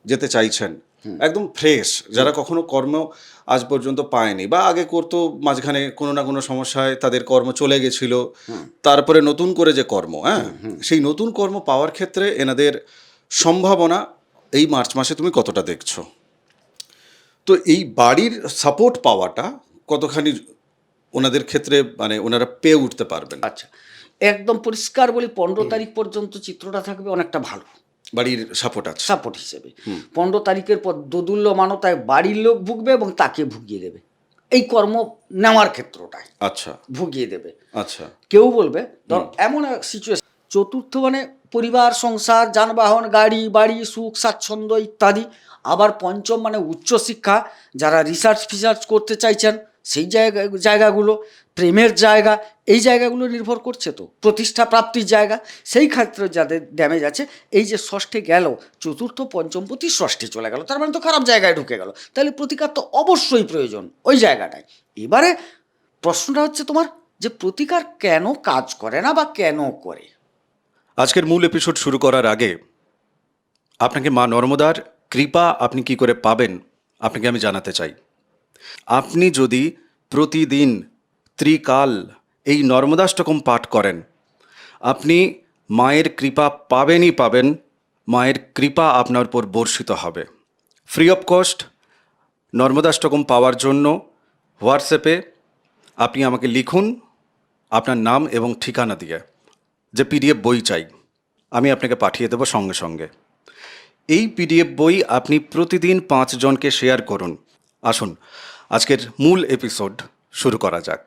যেতে চাইছেন, একদম ফ্রেশ, যারা কখনো কর্ম আজ পর্যন্ত পায়নি বা আগে করতো, মাঝখানে কোনো না কোনো সমস্যায় তাদের কর্ম চলে গেছিল, তারপরে নতুন করে যে কর্ম, হ্যাঁ, সেই নতুন কর্ম পাওয়ার ক্ষেত্রে এনাদের সম্ভাবনা এই মার্চ মাসে তুমি কতটা দেখছো? তো এই বাড়ির সাপোর্ট পাওয়াটা কতখানি ওনাদের ক্ষেত্রে, মানে ওনারা পেয়ে উঠতে পারবেন? আচ্ছা, একদম পরিষ্কার বলি, 15 তারিখ পর্যন্ত চিত্রটা থাকবে অনেকটা ভালো বাড়ির সাপোর্ট আছে? সাপোর্ট হিসেবে। 15 তারিখের পর দোদুল্যমানতায় বাড়ির লোক ভুগবে এবং তাকে ভুগিয়ে দেবে, এই কর্ম নেওয়ার ক্ষেত্রটায় আচ্ছা ভুগিয়ে দেবে। আচ্ছা। কেউ বলবে ধর এমন এক সিচুয়েশন, চতুর্থ মানে পরিবার, সংসার, যানবাহন, গাড়ি বাড়ি, সুখ স্বাচ্ছন্দ্য ইত্যাদি। আবার পঞ্চম মানে উচ্চশিক্ষা, যারা রিসার্চ ফিসার্চ করতে চাইছেন সেই জায়গাগুলো, প্রেমের জায়গা, এই জায়গাগুলো নির্ভর করছে তো, প্রতিষ্ঠা প্রাপ্তির জায়গা, সেই ক্ষেত্রে যাদের ড্যামেজ আছে। এই যে ষষ্ঠে গেল, চতুর্থ পঞ্চমপতি ষষ্ঠে চলে গেল, তার মানে তো খারাপ জায়গায় ঢুকে গেল, তাহলে প্রতিকার তো অবশ্যই প্রয়োজন ওই জায়গাটায়। এবারে প্রশ্নটা হচ্ছে তোমার যে প্রতিকার কেন কাজ করে না বা কেন করে। আজকের মূল এপিসোড শুরু করার আগে আপনাকে মা নর্মদার কৃপা আপনি কি করে পাবেন আপনাকে আমি জানাতে চাই। আপনি যদি প্রতিদিন ত্রিকাল এই নর্মদাষ্টকম পাঠ করেন, আপনি মায়ের কৃপা পাবেনই পাবেন। মায়ের কৃপা আপনার উপর বর্ষিত হবে। ফ্রি অফ কস্ট নর্মদাষ্টকম পাওয়ার জন্য হোয়াটসঅ্যাপে আপনি আমাকে লিখুন আপনার নাম এবং ঠিকানা দিয়ে, যে পিডিএফ বই চাই, আমি আপনাকে পাঠিয়ে দেবো সঙ্গে সঙ্গে। এই পিডিএফ বই আপনি প্রতিদিন 5 জনকে শেয়ার করুন। আসুন আজকের মূল এপিসোড শুরু করা যাক।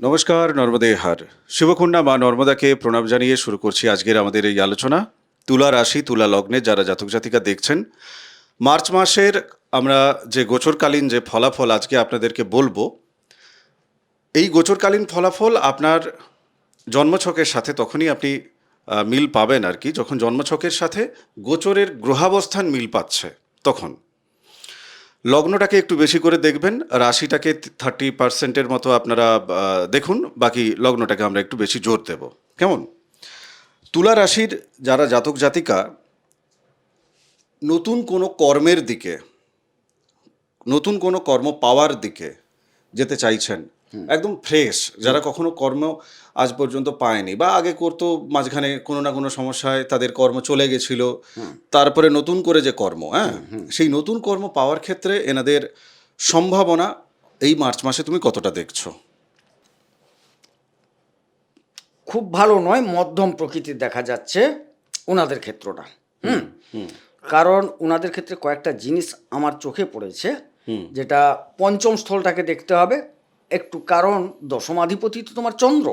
নমস্কার, নর্মদে হার শিবকুণ্ডা মা নর্মদাকে প্রণাম জানিয়ে শুরু করছি আজকের আমাদের এই আলোচনা। তুলা রাশি, তুলা লগ্নে যারা জাতক জাতিকা দেখছেন, মার্চ মাসের আমরা যে গোচরকালীন যে ফলাফল আজকে আপনাদেরকে বলবো, এই গোচরকালীন ফলাফল আপনার জন্মছকের সাথে তখনই আপনি মিল পাবেন আর কি, যখন জন্মছকের সাথে গোচরের গ্রহাবস্থান মিল পাচ্ছে। তখন লগ্নটাকে একটু বেশি করে দেখবেন, রাশিটাকে 30% মতো আপনারা দেখুন, বাকি লগ্নটাকে আমরা একটু বেশি জোর দেব। কেমন? তুলা রাশির যারা জাতক জাতিকা নতুন কোনো কর্মের দিকে, নতুন কোনো কর্ম পাওয়ার দিকে যেতে চাইছেন, একদম ফ্রেশ, যারা কখনো কর্ম আজ পর্যন্ত পায়নি বা আগে করতো, মাঝখানে কোনো না কোনো সমস্যায় তাদের কর্ম চলে গেছিল, তারপরে নতুন করে যে কর্ম, হ্যাঁ, সেই নতুন কর্ম পাওয়ার ক্ষেত্রে এনাদের সম্ভাবনা এই মার্চ মাসে তুমি কতটা দেখছো? খুব ভালো নয়, মধ্যম প্রকৃতির দেখা যাচ্ছে ওনাদের ক্ষেত্রটা। কারণ ওনাদের ক্ষেত্রে কয়েকটা জিনিস আমার চোখে পড়েছে, যেটা পঞ্চম স্থলটাকে দেখতে হবে একটু, কারণ দশমাধিপতি তো তোমার চন্দ্র।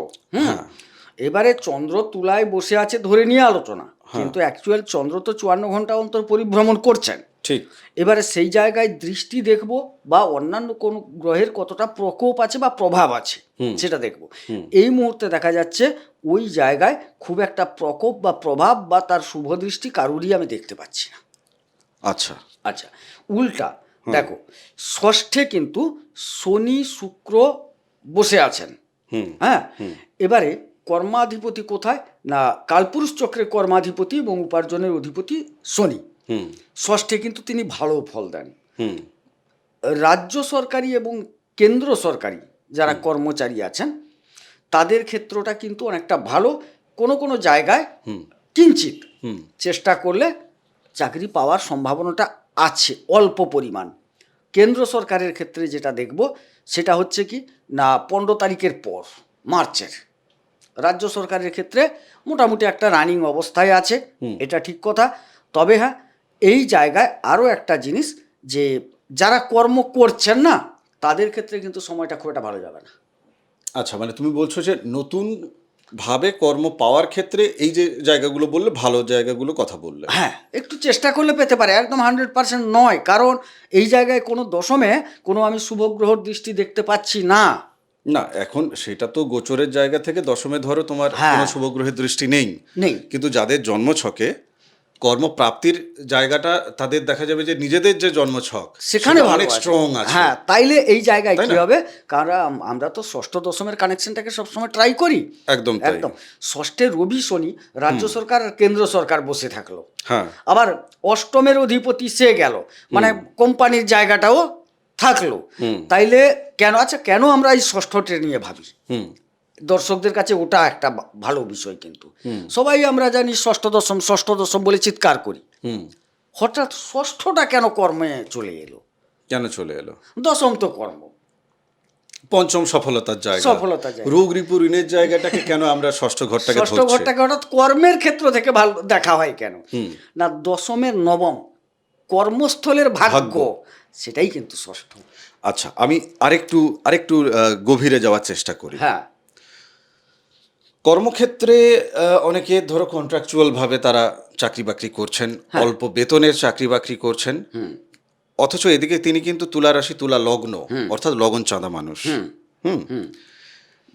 এবারে চন্দ্র তুলায় বসে আছে ধরে নিয়ে আলোচনা, কিন্তু অ্যাকচুয়াল চন্দ্র তো 54 ঘন্টা অন্তর পরিভ্রমণ করছেন। ঠিক। এবারে সেই জায়গায় দৃষ্টি দেখব বা অন্যান্য কোন গ্রহের কতটা প্রকোপ আছে বা প্রভাব আছে সেটা দেখব। এই মুহূর্তে দেখা যাচ্ছে ওই জায়গায় খুব একটা প্রকোপ বা প্রভাব বা তার শুভ দৃষ্টি কারুরই আমি দেখতে পাচ্ছি না। আচ্ছা আচ্ছা, উল্টা দেখো, ষষ্ঠে কিন্তু শনি শুক্র বসে আছেন। হ্যাঁ, এবারে কর্মাধিপতি কোথায় না, কালপুরুষ চক্রের কর্মাধিপতি এবং উপার্জনের অধিপতি শনি। ষষ্ঠে কিন্তু তিনি ভালো ফল দেন। রাজ্য সরকারি এবং কেন্দ্র সরকারি যারা কর্মচারী আছেন তাদের ক্ষেত্রটা কিন্তু অনেকটা ভালো। কোনো কোনো জায়গায় কিঞ্চিত চেষ্টা করলে চাকরি পাওয়ার সম্ভাবনাটা আছে অল্প পরিমাণ। কেন্দ্র সরকারের ক্ষেত্রে যেটা দেখব সেটা হচ্ছে কি না, 15 তারিখের পর মার্চের রাজ্য সরকারের ক্ষেত্রে মোটামুটি একটা রানিং অবস্থায় আছে, এটা ঠিক কথা। তবে হ্যাঁ, এই জায়গায় আরও একটা জিনিস, যে যারা কর্ম করছেন না তাদের ক্ষেত্রে কিন্তু সময়টা খুব একটা ভালো যাবে না। আচ্ছা, মানে তুমি বলছো যে নতুন ভাবে কর্ম পাওয়ার ক্ষেত্রে এই যে জায়গাগুলো বললে, ভালো জায়গাগুলো কথা বললে, হ্যাঁ, একটু চেষ্টা করলে পেতে পারে, একদম 100% নয়, কারণ এই জায়গায় কোনো দশমে কোনো আমি শুভগ্রহর দৃষ্টি দেখতে পাচ্ছি না। না, এখন সেটা তো গোচরের জায়গা থেকে দশমে ধরো তোমার কোনো শুভগ্রহের দৃষ্টি নেই, নেই। কিন্তু যাদের জন্মছকে কর্মপ্রাপ্তির জায়গাটা তাদের দেখা যাবে যে নিজেদের যে জন্মছক সেখানে সেটা ভালো অনেক আছে। স্ট্রং আছে। হ্যাঁ, তাইলে এই জায়গায় তাই কি না? হবে, কারণ আমরা তো ষষ্ঠ দশমের কানেকশনটাকে সবসময় ট্রাই করি। একদম তাই। একদম ষষ্ঠে রবি শনি রাজ্য সরকার আর কেন্দ্র সরকার বসে থাকলো, হ্যাঁ, আবার অষ্টমের অধিপতি সে গেল, মানে কোম্পানির জায়গাটাও থাকলো। তাইলে কেন, আচ্ছা কেন আমরা এই ষষ্ঠটা নিয়ে ভাবি, হুম, দর্শকদের কাছে ওটা একটা ভালো বিষয়। কিন্তু সবাই আমরা জানি ষষ্ঠ দশম বলে চিৎকার করি, হুম। হঠাৎ ষষ্ঠটা কেন কর্মে চলে এলো? কেন চলে এলো? দশম তো কর্ম, পঞ্চম সফলতার জায়গা, সফলতার জায়গা। রোগ রিপু ঋণের জায়গাটাকে কেন আমরা ষষ্ঠ ঘরটাকে ষষ্ঠ ধরছি? ঘরটাকে হঠাৎ কর্মের ক্ষেত্র থেকে ভালো দেখা হয় কেন? না, দশমের নবম কর্মস্থলের ভাগ্য, সেটাই কিন্তু ষষ্ঠ। আচ্ছা, আমি আরেকটু গভীরে যাওয়ার চেষ্টা করি। হ্যাঁ, কর্মক্ষেত্রে অনেকে ধরো কন্ট্রাকচুয়াল ভাবে তারা চাকরি বাকরি করছেন, অল্প বেতনের চাকরি বাকরি করছেন, অথচ এদিকে তিনি কিন্তু তুলা রাশি, তুলা লগ্ন, অর্থাৎ লগন চাঁদা মানুষ। হুম।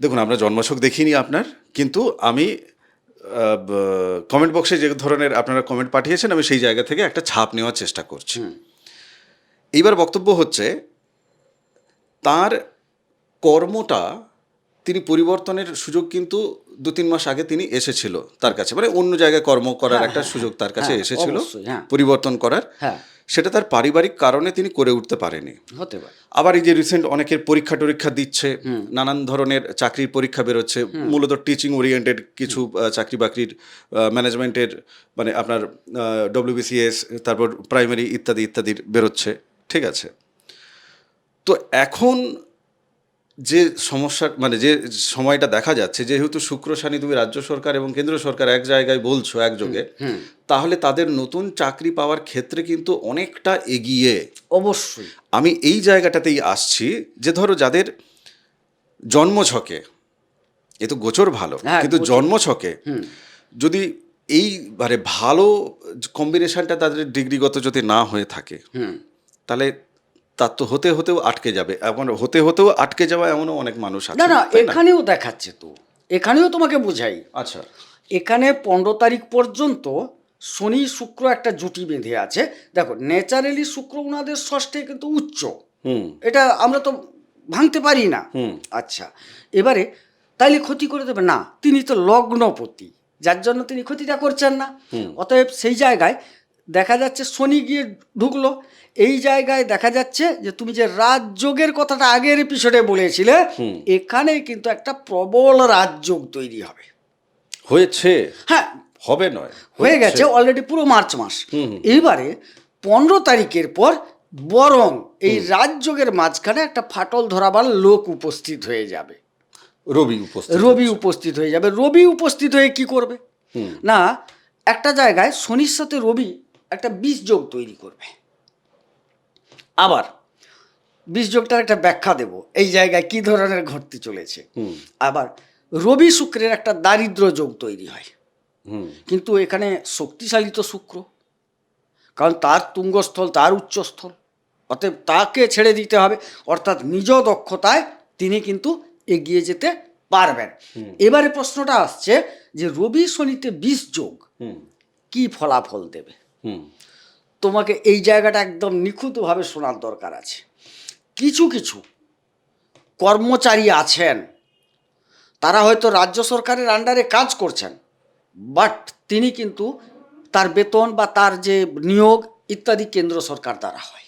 দেখুন, আমরা জন্মছক দেখিনি আপনার, কিন্তু আমি কমেন্ট বক্সে যে ধরনের আপনারা কমেন্ট পাঠিয়েছেন আমি সেই জায়গা থেকে একটা ছাপ নেওয়ার চেষ্টা করছি। এইবার বক্তব্য হচ্ছে তার কর্মটা তিনি পরিবর্তনের সুযোগ কিন্তু 2-3 মাস আগে তিনি এসেছিল তার কাছে, মানে অন্য জায়গায় কর্ম করার একটা সুযোগ তার কাছে এসেছিল অবশ্যই, হ্যাঁ। পরিবর্তন করার। হ্যাঁ, সেটা তার পারিবারিক কারণে তিনি করে উঠতে পারেনি। হতে পারে। আবার এই যে রিসেন্ট অনেকের পরীক্ষা টরীক্ষা দিচ্ছে, নানান ধরনের চাকরির পরীক্ষা বেরোচ্ছে, মূলত টিচিং ওরিয়েন্টেড কিছু চাকরি বাকরির, ম্যানেজমেন্টের, মানে আপনার WBCS, তারপর প্রাইমারি ইত্যাদি ইত্যাদির বেরোচ্ছে, ঠিক আছে। তো এখন যে সমস্যা, মানে যে সময়টা দেখা যাচ্ছে, যেহেতু শুক্র শনি তুমি রাজ্য সরকার এবং কেন্দ্র সরকার এক জায়গায় বলছো একযোগে, তাহলে তাদের নতুন চাকরি পাওয়ার ক্ষেত্রে কিন্তু অনেকটা এগিয়ে। অবশ্যই। আমি এই জায়গাটাতেই আসছি যে ধরো যাদের জন্মছকে, এ তো গোচর ভালো, হ্যাঁ, কিন্তু গোচর। জন্মছকে যদি এই মানে ভালো কম্বিনেশনটা তাদের ডিগ্রিগত যদি না হয়ে থাকে, তাহলে তার তো হতে হতেও আটকে যাবে, এমন হতে হতেও আটকে যাওয়া এমনও অনেক মানুষ আছে। না না, তাই না? এখানেও দেখাচ্ছে তো, এখানেও তোমাকে বুঝাই। আচ্ছা, এখানে 15 তারিখ পর্যন্ত শনি শুক্র একটা জুটি বেঁধে আছে। দেখো, ন্যাচারালি শুক্র ওনাদের ষষ্ঠে কিন্তু উচ্চ, এটা আমরা তো ভাঙতে পারি না। আচ্ছা, এবারে তাইলে ক্ষতি করে দেবে না, তিনি তো লগ্নপতি, যার জন্য তিনি ক্ষতিটা করছেন না। অতএব সেই জায়গায় দেখা যাচ্ছে শনি গিয়ে ঢুকলো, এই জায়গায় দেখা যাচ্ছে যে তুমি যে রাজযোগের কথাটা আগের এপিসোডে বলেছিলে, এখানে কিন্তু একটা প্রবল রাজযোগ তৈরি হবে। হয়েছে, হ্যাঁ, হবে নয়, হয়ে গেছে অলরেডি পুরো মার্চ মাস। এইবারে 15 তারিখের পর বরং এই রাজযোগের মাঝখানে একটা ফাটল ধরাবার লোক উপস্থিত হয়ে যাবে। রবি উপস্থিত হয়ে যাবে। রবি উপস্থিত হয়ে কি করবে না, একটা জায়গায় শনির সাথে রবি একটা বিষ যোগ তৈরি করবে। আবার বিষ যোগটার একটা ব্যাখ্যা দেব এই জায়গায় কি ধরনের ঘটতে চলেছে। আবার রবি শুক্রের একটা দারিদ্র যোগ তৈরি হয়, কিন্তু এখানে শক্তিশালী তো শুক্র, কারণ তার তুঙ্গস্থল, তার উচ্চস্থল, অতএব তাকে ছেড়ে দিতে হবে, অর্থাৎ নিজ দক্ষতায় তিনি কিন্তু এগিয়ে যেতে পারবেন। এবারে প্রশ্নটা আসছে যে রবি শনিতে বিষ যোগ কি ফলাফল দেবে। তোমাকে এই জায়গাটা একদম নিখুঁতভাবে শোনার দরকার আছে। কিছু কিছু কর্মচারী আছেন, তারা হয়তো রাজ্য সরকারের আন্ডারে কাজ করছেন, বাট তিনি কিন্তু তার বেতন বা তার যে নিয়োগ ইত্যাদি কেন্দ্র সরকার দ্বারা হয়,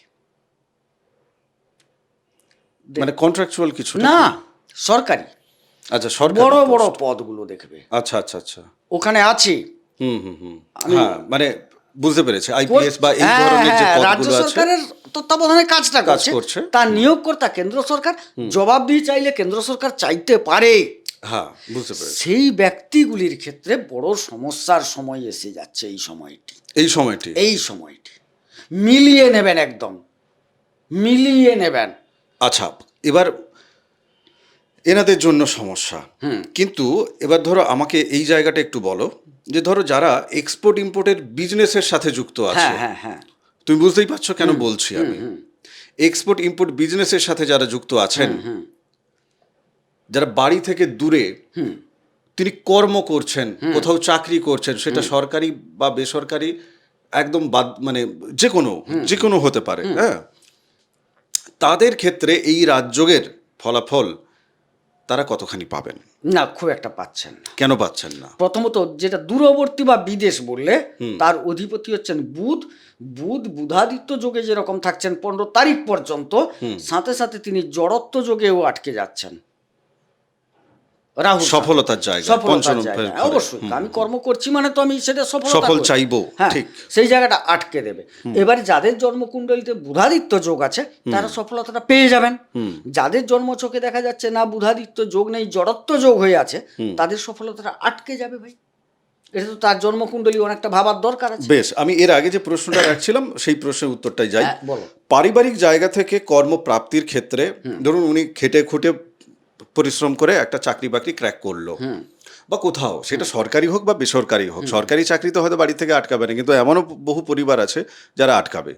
মানে কন্ট্রাকচুয়াল কিছু না সরকারি। আচ্ছা, সরকারি বড় বড় পোস্ট। পদগুলো দেখবে আচ্ছা আচ্ছা আচ্ছা, ওখানে আছে। হ্যাঁ, মানে বুঝতে পেরেছি, আইপিএস বা এই ধরনের যে রাজ্য পদগুলো আছে, সরকারের তত্ত্বাবধানে কাজটা করছে, তার নিয়োগকর্তা কেন্দ্র সরকার, জবাবদিহি চাইলে কেন্দ্র সরকার চাইতে পারে। হ্যাঁ, বুঝতে পেরেছি। সেই ব্যক্তিগুলির ক্ষেত্রে বড় সমস্যার সময় এসে যাচ্ছে এই সময়টি মিলিয়ে নেবেন, একদম মিলিয়ে নেবেন। আচ্ছা, এবার এনাদের জন্য সমস্যা, কিন্তু এবার ধরো আমাকে এই জায়গাটা একটু বলো যে ধরো যারা এক্সপোর্ট ইম্পোর্টের বিজনেসের সাথে যুক্ত আছে, হ্যাঁ, তুমি বুঝতেই পারছো কেন বলছি আমি। এক্সপোর্ট ইম্পোর্ট বিজনেসের সাথে যারা যুক্ত আছেন, যারা বাড়ি থেকে দূরে তিনি কর্ম করছেন, কোথাও চাকরি করছেন, সেটা সরকারি বা বেসরকারি, একদম বাদ, মানে যে কোনো হতে পারে, হ্যাঁ, তাদের ক্ষেত্রে এই রাজযোগের ফলাফল তারা কতখানি পাবেন? না, খুব একটা পাচ্ছেন না। কেন পাচ্ছেন না? প্রথমত যেটা দূরবর্তী বা বিদেশ বললে তার অধিপতি হচ্ছেন বুধ। বুধাদিত্য যোগে যেরকম থাকছেন 15 তারিখ পর্যন্ত, সাথে সাথে তিনি জড়ত্ব যোগেও আটকে যাচ্ছেন। রাহু সফলতার জায়গা, সফলতার জায়গা, অবশ্যই আমি কর্ম করছি মানে তো আমি সেটা সফল চাইবো, হ্যাঁ, ঠিক। সেই জায়গাটা আটকে দেবে। এবারে যাদের জন্মকুণ্ডলিতে বুধাদিত্য যোগ আছে তারা সফলতাটা পেয়ে যাবেন। যাদের জন্মছকে দেখা যাচ্ছে না বুধাদিত্য যোগ নেই, জড়ত্ব যোগ হয়ে আছে, তাদের সফলতাটা আটকে যাবে ভাই। এটা তো তার জন্মকুণ্ডলী অনেকটা ভাবার দরকার আছে। বেশ, আমি এর আগে যে প্রশ্নটা রাখছিলাম সেই প্রশ্নের উত্তরটাই যাই। বলো। পারিবারিক জায়গা থেকে কর্মপ্রাপ্তির ক্ষেত্রে ধরুন উনি খেটে খুঁটে পরিশ্রম করে একটা চাকরি বাকরি ক্র্যাক করলো, বা কোথাও সেটা সরকারি হোক বা বেসরকারি হোক, সরকারি চাকরিতে হয়তো বাড়ি থেকে আটকাবে না, কিন্তু এমনও বহু পরিবার আছে যারা আটকাবে।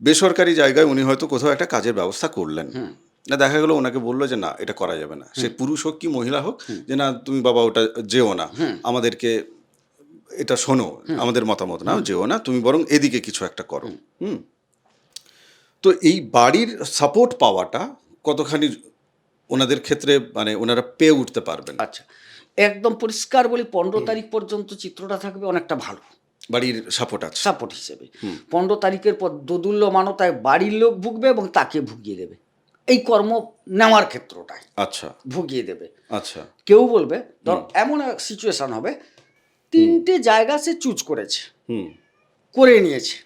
বেসরকারি জায়গায় উনি হয়তো কোথাও একটা কাজের ব্যবস্থা করলেন, না দেখা গেলো ওনাকে বললো যে না এটা করা যাবে না, সে পুরুষ হোক কি মহিলা হোক, যে না তুমি বাবা ওটা যেও না, আমাদেরকে এটা শোনো, আমাদের মতামত না যেও না, তুমি বরং এদিকে কিছু একটা করো। তো এই বাড়ির সাপোর্ট পাওয়াটা কতখানি ওনাদের ক্ষেত্রে মানে ওনারা পেয়ে উঠতে পারবেন? আচ্ছা, একদম পরিষ্কার বলি, 15 তারিখ পর্যন্ত চিত্রটা থাকবে অনেকটা ভালো, বাড়ির সাপোর্ট আছে, সাপোর্ট হিসেবে। 15 তারিখের পর দোদুল্য মানতায় বাড়ির লোক ভুগবে এবং তাকে ভুগিয়ে দেবে, এই কর্ম নেওয়ার ক্ষেত্রটায় আচ্ছা ভুগিয়ে দেবে। আচ্ছা, কেউ বলবে ধর এমন এক সিচুয়েশন হবে, 3টে জায়গা সে চুজ করেছে, করে নিয়েছে,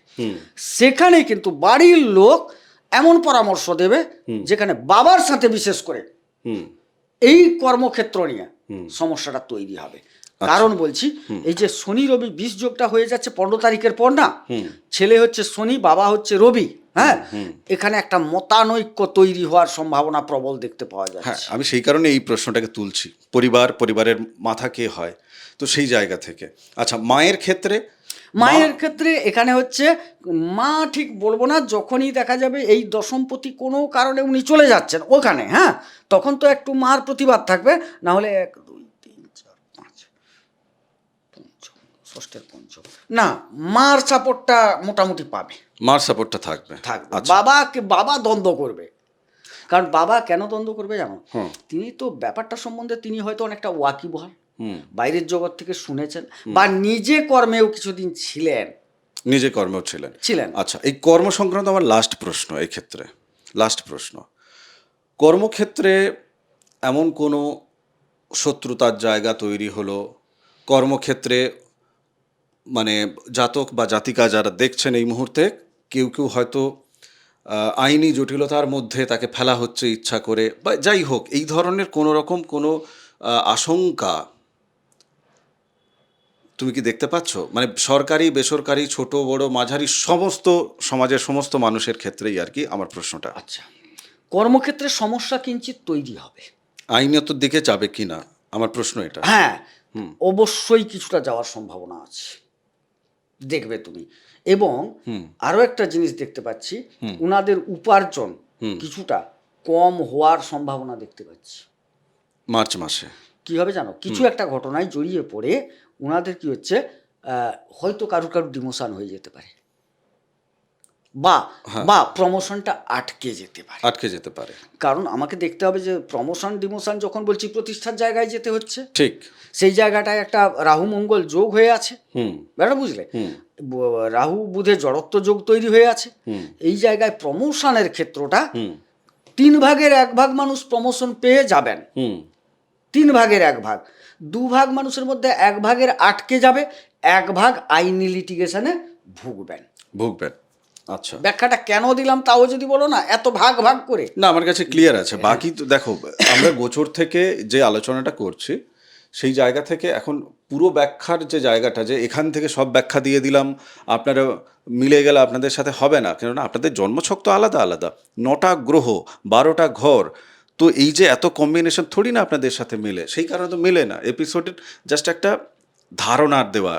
সেখানে কিন্তু বাড়ির লোক এমন পরামর্শ দেবে যেখানে বাবার সাথে বিশেষ করে এই কর্মক্ষেত্র নিয়ে সমস্যাটা তৈরি হবে। কারণ বলছি, এই যে শনি রবি 20 যোগটা হয়ে যাচ্ছে 15 তারিখের পর না, ছেলে হচ্ছে শনি, বাবা হচ্ছে রবি, হ্যাঁ, এখানে একটা মতানৈক্য তৈরি হওয়ার সম্ভাবনা প্রবল দেখতে পাওয়া যায়। হ্যাঁ, আমি সেই কারণে এই প্রশ্নটাকে তুলছি, পরিবারের মাথা কে হয়, তো সেই জায়গা থেকে। আচ্ছা, মায়ের ক্ষেত্রে এখানে হচ্ছে মা ঠিক বলবো না, যখনই দেখা যাবে এই দশমপতি কোনো কারণে উনি চলে যাচ্ছেন ওখানে, হ্যাঁ, তখন তো একটু মার প্রতিবাদ থাকবে, না হলে 1 2 3 4 5 পঞ্চম, ষষ্ঠের পঞ্চম, না মার সাপোর্টটা মোটামুটি পাবে, মার সাপোর্টটা থাকবে। বাবা দ্বন্দ্ব করবে। কারণ বাবা কেন দ্বন্দ্ব করবে জানো, তিনি তো ব্যাপারটা সম্বন্ধে তিনি হয়তো অনেকটা ওয়াকিবহাল, বাইরের জগৎ থেকে শুনেছেন, বা নিজে কর্মেও কিছুদিন ছিলেন। আচ্ছা, এই কর্ম সংক্রান্ত আমার লাস্ট প্রশ্ন, এই ক্ষেত্রে লাস্ট প্রশ্ন, কর্মক্ষেত্রে এমন কোনো শত্রুতার জায়গা তৈরি হলো কর্মক্ষেত্রে, মানে জাতক বা জাতিকা যারা দেখছেন এই মুহূর্তে, কেউ হয়তো আইনি জটিলতার মধ্যে তাকে ফেলা হচ্ছে ইচ্ছা করে, বা যাই হোক, এই ধরনের কোনো রকম কোনো আশঙ্কা তুমি কি দেখতে পাচ্ছ? মানে সরকারি বেসরকারি ছোট বড় মাঝারি সমস্ত সমাজের সমস্ত মানুষের ক্ষেত্রেই আর কি আমার প্রশ্নটা। আচ্ছা, কর্মক্ষেত্রে সমস্যা কিঞ্চিত তৈরি হবে, আইনত দিকে যাবে কি না আমার প্রশ্ন এটা। হ্যাঁ, অবশ্যই কিছুটা যাওয়ার সম্ভাবনা আছে, দেখবে তুমি। এবং আরো একটা জিনিস দেখতে পাচ্ছি, উনাদের উপার্জন কিছুটা কম হওয়ার সম্ভাবনা দেখতে পাচ্ছি মার্চ মাসে। কি হবে জানো, কিছু একটা ঘটনায় জড়িয়ে পড়ে উনাদের কি হচ্ছে, হয়তো কারুর ডিমোশন হয়ে যেতে পারে, বা প্রমোশনটা আটকে যেতে পারে। কারণ আমাকে দেখতে হবে যে প্রমোশন ডিমোশন যখন বলছি প্রতিষ্ঠার জায়গায় যেতে হচ্ছে, ঠিক সেই জায়গাটায় একটা রাহু মঙ্গল যোগ হয়ে আছে, ব্যাপারটা বুঝলে, রাহু বুধে জড়ত্ব যোগ তৈরি হয়ে আছে, এই জায়গায় প্রমোশনের ক্ষেত্রটা 3 ভাগের 1 ভাগ মানুষ প্রমোশন পেয়ে যাবেন, 3 ভাগের 1 ভাগ, 2 ভাগ মানুষের মধ্যে 1 ভাগের আটকে যাবে, 1 ভাগ আইনি লিটিগেশনে ভুগবেন। আচ্ছা, ব্যাখ্যাটা কেন দিলাম তাও যদি বলো না, এত ভাগ করে না, আমার কাছে ক্লিয়ার আছে। বাকি তো দেখো, আমরা গোচর থেকে যে আলোচনাটা করছি সেই জায়গা থেকে এখন পুরো ব্যাখ্যার যে জায়গাটা, যে এখান থেকে সব ব্যাখ্যা দিয়ে দিলাম আপনারা মিলে গেলে আপনাদের সাথে হবে না, কেননা আপনাদের জন্মছক তো আলাদা আলাদা, 9টা গ্রহ 12টা ঘর, তো এই যে এত কম্বিনেশন থোড়ি না আপনাদের সাথে মিলে, সেই কারণে তো মিলে না। এপিসোডের জাস্ট একটা ধারণার দেওয়া,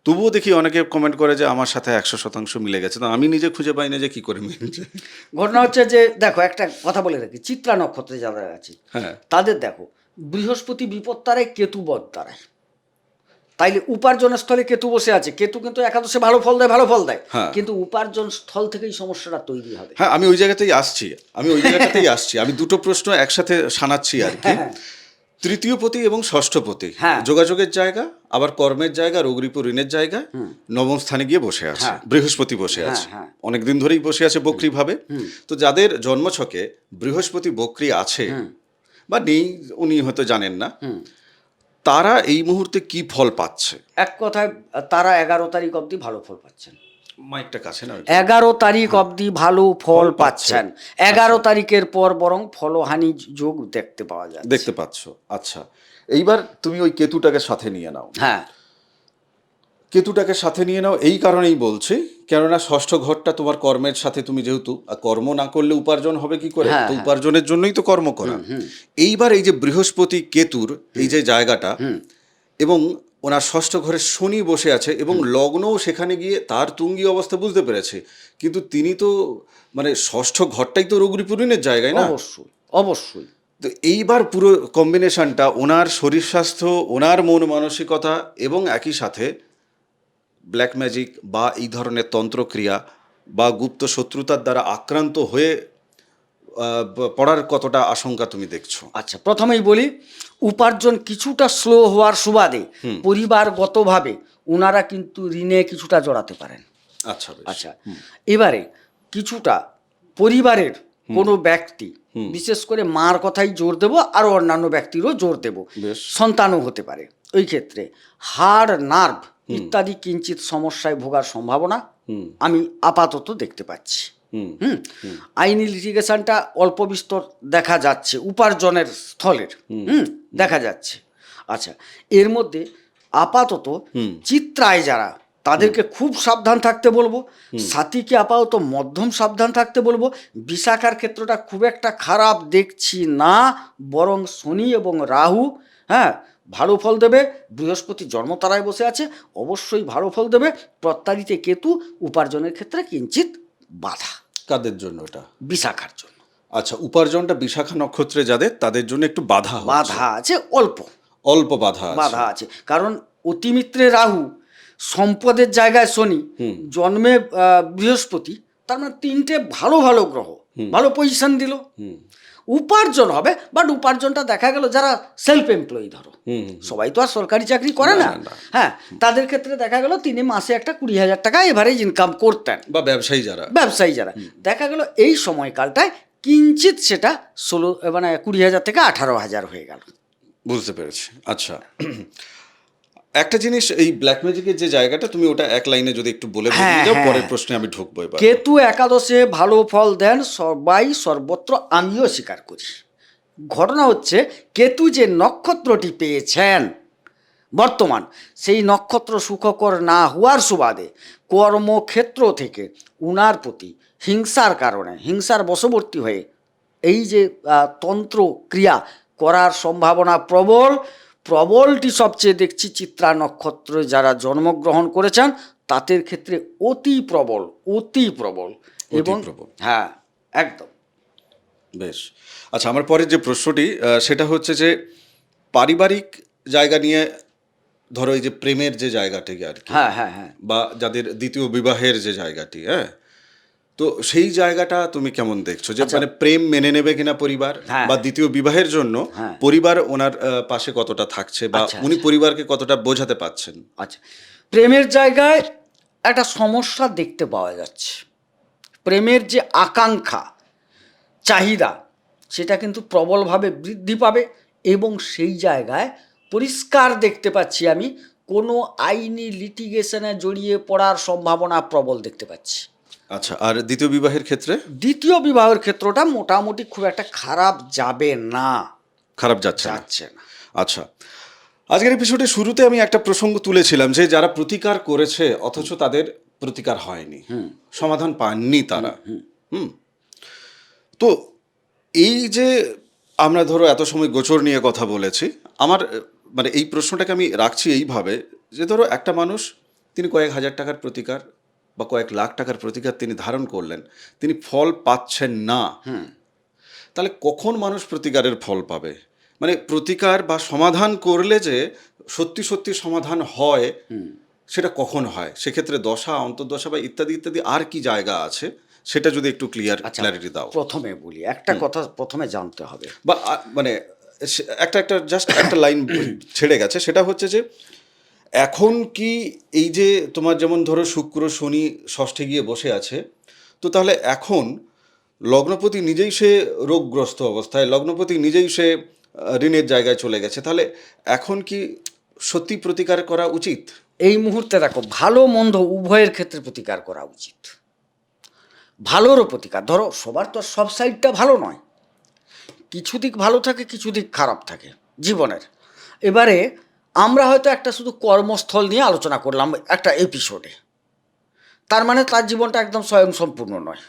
তবুও দেখি অনেকে কমেন্ট করে যে আমার সাথে 100% মিলে গেছে, তো আমি নিজে খুঁজে পাই না যে কি করে মিলছে। ঘটনা হচ্ছে যে দেখো, একটা কথা বলে রাখি, চিত্রা নক্ষত্রে যারা আছে তাদের দেখো, বৃহস্পতি বিপদ তারায়, কেতু বদ তারায়, তাইলে উপার্জন স্থলে কেতু বসে আছে, কেতু কিন্তু একাদশে ভালো ফল দেয়, ভালো ফল দেয়, হ্যাঁ। কিন্তু উপার্জন স্থল থেকেই সমস্যাটা তৈরি হবে। হ্যাঁ, আমি ওই জায়গাতেই আসছি, আমি দুটো প্রশ্ন একসাথে সানাচ্ছি আর কি। তৃতীয় পতি এবং ষষ্ঠ পতি হ্যাঁ। যোগাযোগের জায়গা, আবার কর্মের জায়গা, রোগরিপু ঋণের জায়গা, নবম স্থানে গিয়ে বসে আছে, হ্যাঁ। বৃহস্পতি বসে হ্যাঁ, আছে, হ্যাঁ। অনেকদিন ধরেই বসে আছে বক্রি ভাবে। তো যাদের জন্মছকে বৃহস্পতি বক্রি আছে বা নেই, উনি হয়তো জানেন না, তারা এই মুহূর্তে কি ফল পাচ্ছে? এক কথায় তারা 11 তারিখ অবধি ভালো ফল পাচ্ছেন। মাইকটা কাছে না? 11 তারিখ অবধি ভালো ফল ফল পাচ্ছেন। পাচ্ছে। 11 তারিখের পর বরং ফলহানি যোগ দেখতে পাওয়া যায়। দেখতে পাচ্ছ? আচ্ছা, এইবার তুমি ওই কেতুটাকে সাথে নিয়ে নাও। হ্যাঁ, কেতুটাকে সাথে নিয়ে নাও এই কারণেই বলছি, কেননা ষষ্ঠ ঘরটা তোমার কর্মের সাথে, তুমি যেহেতু কর্ম না করলে উপার্জন হবে কি করে, হ্যাঁ, তো হ্যাঁ। উপার্জনের জন্যই তো কর্ম করা। এইবার এই যে বৃহস্পতি কেতুর এই যে জায়গাটা, এবং ওনার ষষ্ঠ ঘরে শনি বসে আছে, এবং লগ্নও সেখানে গিয়ে তার তুঙ্গি অবস্থা বুঝতে পেরেছে, কিন্তু তিনি তো মানে ষষ্ঠ ঘরটাই তো রোগরিপুরিনের জায়গায় না? অবশ্যই অবশ্যই। তো এইবার পুরো কম্বিনেশনটা, ওনার শরীর স্বাস্থ্য, ওনার মন মানসিকতা, এবং একই সাথে ব্ল্যাক ম্যাজিক বা এই ধরনের তন্ত্রক্রিয়া বা গুপ্ত শত্রুতার দ্বারা আক্রান্ত হয়ে পড়ার কতটা আশঙ্কা তুমি দেখছো? আচ্ছা, প্রথমেই বলি, উপার্জন কিছুটা স্লো হওয়ার সুবাদে পরিবারগতভাবে ওনারা কিন্তু ঋণে কিছুটা জড়াতে পারেন। আচ্ছা, বেশ। আচ্ছা, এবারে কিছুটা পরিবারের কোনো ব্যক্তি, বিশেষ করে মার কথাই জোর দেব, আর অন্যান্য ব্যক্তিরও জোর দেব, বেশ। সন্তানও হতে পারে, ওই ক্ষেত্রে হাড়, নার্ভ ইত্যাদি কিঞ্চিত সমস্যায় ভোগার সম্ভাবনা আমি আপাতত দেখতে পাচ্ছি। আইনি লিটিগেশনটা অল্প বিস্তর দেখা যাচ্ছে উপার্জনের স্থলের, দেখা যাচ্ছে। আচ্ছা, এর মধ্যে আপাতত চিত্রায় যারা, তাদেরকে খুব সাবধান থাকতে বলবো। সাথীকে আপাতত মধ্যম সাবধান থাকতে বলবো। বিশাখার ক্ষেত্রটা খুব একটা খারাপ দেখছি না, বরং শনি এবং রাহু, হ্যাঁ, ভালো ফল দেবে। বৃহস্পতি জন্মতারায় বসে আছে, অবশ্যই ভালো ফল দেবে। প্রত্যাদিতে কেতু উপার্জনের ক্ষেত্রে কিঞ্চিত বাধা। কাদের জন্য এটা? বিশাখার জন্য। আচ্ছা, উপার্জনটা বিশাখা নক্ষত্রে যাদের, তাদের জন্য একটু বাধা আছে, অল্প অল্প বাধা আছে, কারণ অতিমিত্রে রাহু, সম্পদের জায়গায় শনি, জন্মে বৃহস্পতি, তার মানে তিনটে ভালো ভালো গ্রহ, ভালো পজিশন দিল। উপার্জন হবে, বাট উপার্জনটা দেখা গেল যারা সেলফ এমপ্লয়ি, ধরো সবাই তো আর সরকারি চাকরি করে না, হ্যাঁ, তাদের ক্ষেত্রে দেখা গেল তিনি মাসে একটা 20,000 টাকা এভারেজ ইনকাম করতেন, বা ব্যবসায়ী যারা দেখা গেল এই সময়কালটায় কিঞ্চিত সেটা 20,000 থেকে 18,000 হয়ে গেল। বুঝতে পেরেছি। আচ্ছা, একটা জিনিস, এই ব্ল্যাক ম্যাজিকের যে জায়গাটা, তুমি ওটা এক লাইনে যদি একটু বলে বুঝিয়ে দাও, পরের প্রশ্নে আমি ঢুকবো এবার। কেতু একাদশে ভালো ফল দেন সবাই, সর্বত্র আমিও স্বীকার করি। ঘটনা হচ্ছে, কেতু যে নক্ষত্রটি পেয়েছেন বর্তমান, সেই নক্ষত্র সুখকর না হওয়ার সুবাদে কর্মক্ষেত্র থেকে উনার প্রতি হিংসার কারণে, হিংসার বশবর্তী হয়ে এই যে তন্ত্র ক্রিয়া করার সম্ভাবনা প্রবলটি সবচেয়ে দেখছি চিত্রা নক্ষত্রে যারা জন্মগ্রহণ করেছেন তাদের ক্ষেত্রে অতি প্রবল এবং হ্যাঁ, একদম। বেশ। আচ্ছা, আমার পরের যে প্রশ্নটি সেটা হচ্ছে যে পারিবারিক জায়গা নিয়ে, ধরো এই যে প্রেমের যে জায়গাটি আর কি, হ্যাঁ, বা যাদের দ্বিতীয় বিবাহের যে জায়গাটি, হ্যাঁ, তো সেই জায়গাটা তুমি কেমন দেখছো, যে মানে প্রেম মেনে নেবে কিনা পরিবার, বা দ্বিতীয় বিবাহের জন্য পরিবার ওনার পাশে কতটা থাকছে, বা উনি পরিবারকে কতটা বোঝাতে পারছেন? আচ্ছা, প্রেমের জায়গায় একটা সমস্যা দেখতে পাওয়া যাচ্ছে। প্রেমের যে আকাঙ্ক্ষা, চাহিদা, সেটা কিন্তু প্রবলভাবে বৃদ্ধি পাবে, এবং সেই জায়গায় পরিষ্কার দেখতে পাচ্ছি আমি কোনো আইনি লিটিগেশনে জড়িয়ে পড়ার সম্ভাবনা প্রবল দেখতে পাচ্ছি। আচ্ছা, আর দ্বিতীয় বিবাহের ক্ষেত্রে? দ্বিতীয় বিবাহের ক্ষেত্রটা মোটামুটি খুব একটা খারাপ যাবে না, খারাপ যাচ্ছে না। আচ্ছা, আজকের এপিসোডে শুরুতে আমি একটা প্রসঙ্গ তুলেছিলাম যে যারা প্রতিকার করেছে অথচ তাদের প্রতিকার হয়নি, সমাধান পাননি তারা। তো এই যে আমরা ধরো এত সময় গোচর নিয়ে কথা বলেছি, আমার মানে এই প্রশ্নটাকে আমি রাখছি এইভাবে যে ধরো একটা মানুষ, তিনি কয়েক হাজার টাকার প্রতিকার বা কয়েক লাখ টাকার প্রতিকার তিনি ধারণ করলেন, তিনি ফল পাচ্ছেন না, তাহলে কখন মানুষ প্রতিকারের ফল পাবে? মানে প্রতিকার বা সমাধান করলে যে সত্যি সত্যি সমাধান হয় সেটা কখন হয়, সেক্ষেত্রে দশা, অন্তর্দশা বা ইত্যাদি ইত্যাদি আর কি জায়গা আছে সেটা যদি একটু ক্ল্যারিটি দাও। প্রথমে বলি, একটা কথা প্রথমে জানতে হবে। বা মানে একটা একটা জাস্ট একটা লাইন ছেড়ে গেছে, সেটা হচ্ছে যে এখন কি এই যে তোমার যেমন ধরো শুক্র শনি ষষ্ঠে গিয়ে বসে আছে, তো তাহলে এখন লগ্নপতি নিজেই সে রোগগ্রস্ত অবস্থায়, লগ্নপতি নিজেই সে ঋণের জায়গায় চলে গেছে, তাহলে এখন কি সত্যি প্রতিকার করা উচিত? এই মুহূর্তে দেখো, ভালো মন্দ উভয়ের ক্ষেত্রে প্রতিকার করা উচিত। ভালোরও প্রতিকার, ধরো সবার তো সব সাইডটা ভালো নয়, কিছু দিক ভালো থাকে, কিছু দিক খারাপ থাকে জীবনের। এবারে আমরা হয়তো একটা শুধু কর্মস্থল নিয়ে আলোচনা করলাম একটা এপিসোডে, তার মানে তার জীবনটা একদম স্বয়ংসম্পূর্ণ নয়।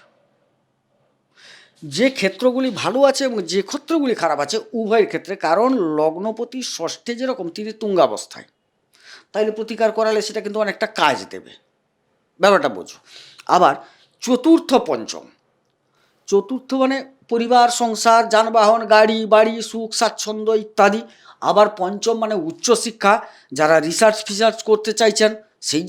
যে ক্ষেত্রগুলি ভালো আছে এবং যে ক্ষেত্রগুলি খারাপ আছে উভয়ের ক্ষেত্রে, কারণ লগ্নপতি ষষ্ঠে যেরকম তিনি তুঙ্গাবস্থায়, তাইলে প্রতিকার করালে সেটা কিন্তু অনেকটা কাজ দেবে, ব্যাপারটা বোঝো। আবার চতুর্থ পঞ্চম, চতুর্থ মানে পরিবার, সংসার, যানবাহন, গাড়ি বাড়ি, সুখ স্বাচ্ছন্দ্য ইত্যাদি। আবার পঞ্চম মানে উচ্চশিক্ষা, যারা রিসার্চ করতে চাইছেন সেই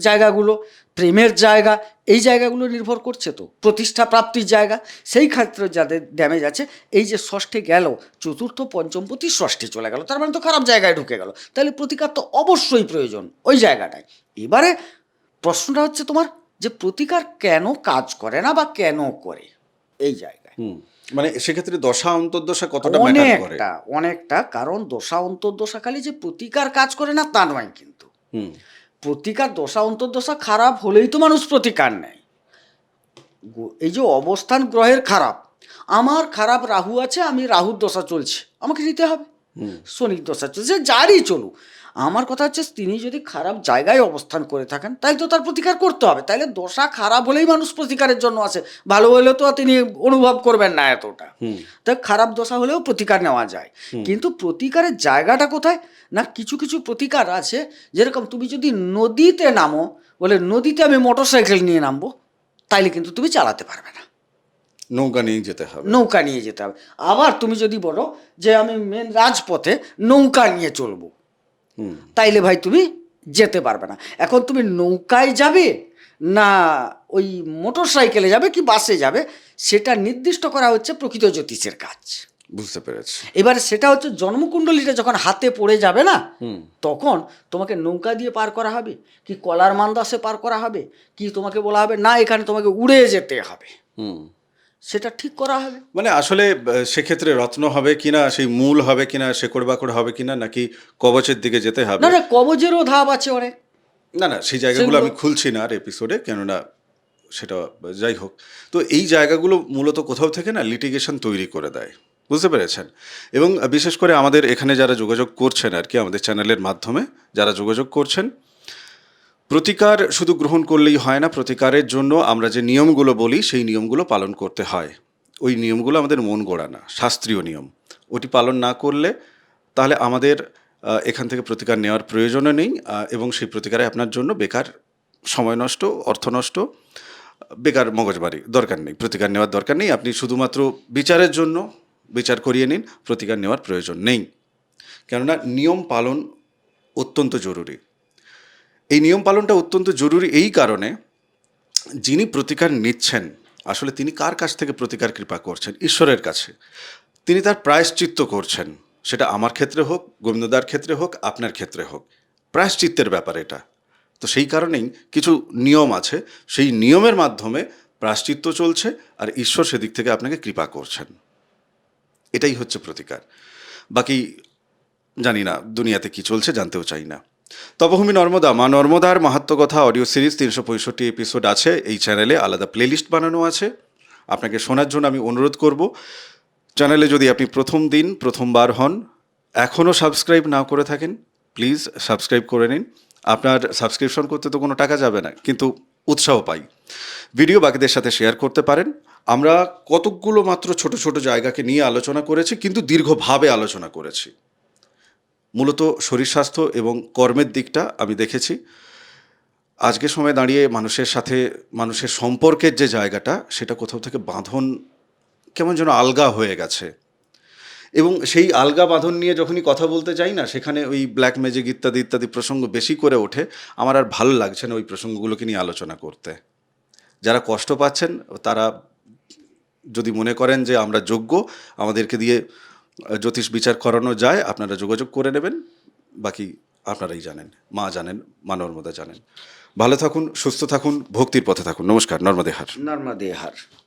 জায়গাগুলো, প্রেমের জায়গা, এই জায়গাগুলো নির্ভর করছে তো, প্রতিষ্ঠা প্রাপ্তির জায়গা, সেই ক্ষেত্রে যাদের ড্যামেজ আছে। এই যে ষষ্ঠে গেল, চতুর্থ পঞ্চমপতি ষষ্ঠে চলে গেল, তার মানে তো খারাপ জায়গায় ঢুকে গেল, তাহলে প্রতিকার তো অবশ্যই প্রয়োজন ওই জায়গাটায়। এবারে প্রশ্নটা হচ্ছে তোমার যে প্রতিকার কেন কাজ করে না বা কেন করে, এই জায়গায়। মানে সেক্ষেত্রে দশা অন্তর্দশা কতটা ম্যাটার করে? অনেকটা, কারণ দশা অন্তর্দশা খালি যে প্রতিকার কাজ করে না তা নয়, কিন্তু প্রতিকার, দশা অন্তর্দশা খারাপ হলেই তো মানুষ প্রতিকার নেয়। এই যে অবস্থান গ্রহের খারাপ, আমার খারাপ রাহু আছে, আমি রাহুর দশা চলছে, আমাকে নিতে হবে। শনির দশা চলছে, যারই চলুক, আমার কথা হচ্ছে তিনি যদি খারাপ জায়গায় অবস্থান করে থাকেন তাই তো তার প্রতিকার করতে হবে। তাইলে দশা খারাপ হলেই মানুষ প্রতিকারের জন্য আসে, ভালো হলে তো তিনি অনুভব করবেন না এতটা। তাই খারাপ দশা হলেও প্রতিকার নেওয়া যায়, কিন্তু প্রতিকারের জায়গাটা কোথায় না, কিছু কিছু প্রতিকার আছে, যেরকম তুমি যদি নদীতে নামো, বলে নদীতে আমি মোটরসাইকেল নিয়ে নামবো, তাইলে কিন্তু তুমি চালাতে পারবে না, নৌকা নিয়ে যেতে হবে। নৌকা নিয়ে যেতে হবে। আবার তুমি যদি বলো যে আমি মেন রাজপথে নৌকা নিয়ে চলবো, তাইলে ভাই তুমি যেতে পারবে না। এখন তুমি নৌকায় যাবে না ওই মোটর সাইকেলে যাবে কি বাসে যাবে, সেটা নির্দিষ্ট করা হচ্ছে প্রকৃত জ্যোতিষের কাজ। বুঝতে পেরেছি। এবার সেটা হচ্ছে জন্মকুণ্ডলীটা যখন হাতে পড়ে যাবে না, তখন তোমাকে নৌকা দিয়ে পার করা হবে কি কলার মান্দাসে পার করা হবে, কি তোমাকে বলা হবে না এখানে তোমাকে উড়ে যেতে হবে, সেটা ঠিক করা হবে। মানে আসলে সেক্ষেত্রে রত্ন হবে কিনা, সেই মূল হবে কিনা, শেকড় বাকড় হবে কিনা, নাকি কবচের দিকে যেতে হবে? না, কবজেরও ধাপ আছে অনেক। না, সেই জায়গাগুলো আমি খুলছি না আর এপিসোডে, কেননা সেটা যাই হোক। তো এই জায়গাগুলো মূলত কোথাও থেকে না লিটিগেশন তৈরি করে দেয়, বুঝতে পেরেছেন? এবং বিশেষ করে আমাদের এখানে যারা যোগাযোগ করছেন আর কি, আমাদের চ্যানেলের মাধ্যমে যারা যোগাযোগ করছেন, প্রতিকার শুধু গ্রহণ করলেই হয় না, প্রতিকারের জন্য আমরা যে নিয়মগুলো বলি সেই নিয়মগুলো পালন করতে হয়। ওই নিয়মগুলো আমাদের মন গড়া না, শাস্ত্রীয় নিয়ম। ওটি পালন না করলে তাহলে আমাদের এখান থেকে প্রতিকার নেওয়ার প্রয়োজনও নেই, এবং সেই প্রতিকারে আপনার জন্য বেকার সময় নষ্ট, অর্থ নষ্ট, বেকার মগজবাড়ি দরকার নেই, প্রতিকার নেওয়ার দরকার নেই। আপনি শুধুমাত্র বিচারের জন্য বিচার করিয়ে নিন, প্রতিকার নেওয়ার প্রয়োজন নেই। কেননা নিয়ম পালন অত্যন্ত জরুরি। এই নিয়ম পালনটা অত্যন্ত জরুরি এই কারণে, যিনি প্রতিকার নিচ্ছেন আসলে তিনি কার কাছ থেকে প্রতিকার কৃপা করছেন? ঈশ্বরের কাছে। তিনি তার প্রায়শ্চিত্ত করছেন, সেটা আমার ক্ষেত্রে হোক, গোবিন্দদার ক্ষেত্রে হোক, আপনার ক্ষেত্রে হোক, প্রায়শ্চিত্তের ব্যাপার এটা। তো সেই কারণেই কিছু নিয়ম আছে, সেই নিয়মের মাধ্যমে প্রায়শ্চিত্ত চলছে, আর ঈশ্বর সেদিক থেকে আপনাকে কৃপা করছেন। এটাই হচ্ছে প্রতিকার। বাকি জানি না দুনিয়াতে কি চলছে, জানতেও চাই না। তপভূমি নর্মদা, মা নর্মদার মাহাত্ম্যকথা অডিও সিরিজ 365 এপিসোড আছে এই চ্যানেলে, আলাদা প্লেলিস্ট বানানো আছে। আপনাকে শোনার জন্য আমি অনুরোধ করব, চ্যানেলে যদি আপনি প্রথমবার হন, এখনও সাবস্ক্রাইব না করে থাকেন, প্লিজ সাবস্ক্রাইব করে নিন। আপনার সাবস্ক্রিপশন করতে তো কোনো টাকা যাবে না, কিন্তু উৎসাহ পাই। ভিডিও বাকিদের সাথে শেয়ার করতে পারেন। আমরা কতকগুলো মাত্র ছোট ছোট জায়গাকে নিয়ে আলোচনা করেছি, কিন্তু দীর্ঘভাবে আলোচনা করেছি। মূলত শরীর স্বাস্থ্য এবং কর্মের দিকটা আমি দেখেছি। আজকের সময় দাঁড়িয়ে মানুষের সাথে মানুষের সম্পর্কের যে জায়গাটা, সেটা কোথাও থেকে বাঁধন কেমন যেন আলগা হয়ে গেছে। এবং সেই আলগা বাঁধন নিয়ে যখনই কথা বলতে যাই না, সেখানে ওই ব্ল্যাক ম্যাজিক ইত্যাদি ইত্যাদি প্রসঙ্গ বেশি করে ওঠে। আমার আর ভালো লাগছে না ওই প্রসঙ্গগুলোকে নিয়ে আলোচনা করতে। যারা কষ্ট পাচ্ছেন তারা যদি মনে করেন যে আমরা যোগ্য, আমাদেরকে দিয়ে জ্যোতিষ বিচার করানো যায়, আপনারা যোগাযোগ করে নেবেন। বাকি আপনারাই জানেন, মা জানেন, মা নর্মদা জানেন। ভালো থাকুন, সুস্থ থাকুন, ভক্তির পথে থাকুন। নমস্কার। নর্মদে হার। নর্মদে হার।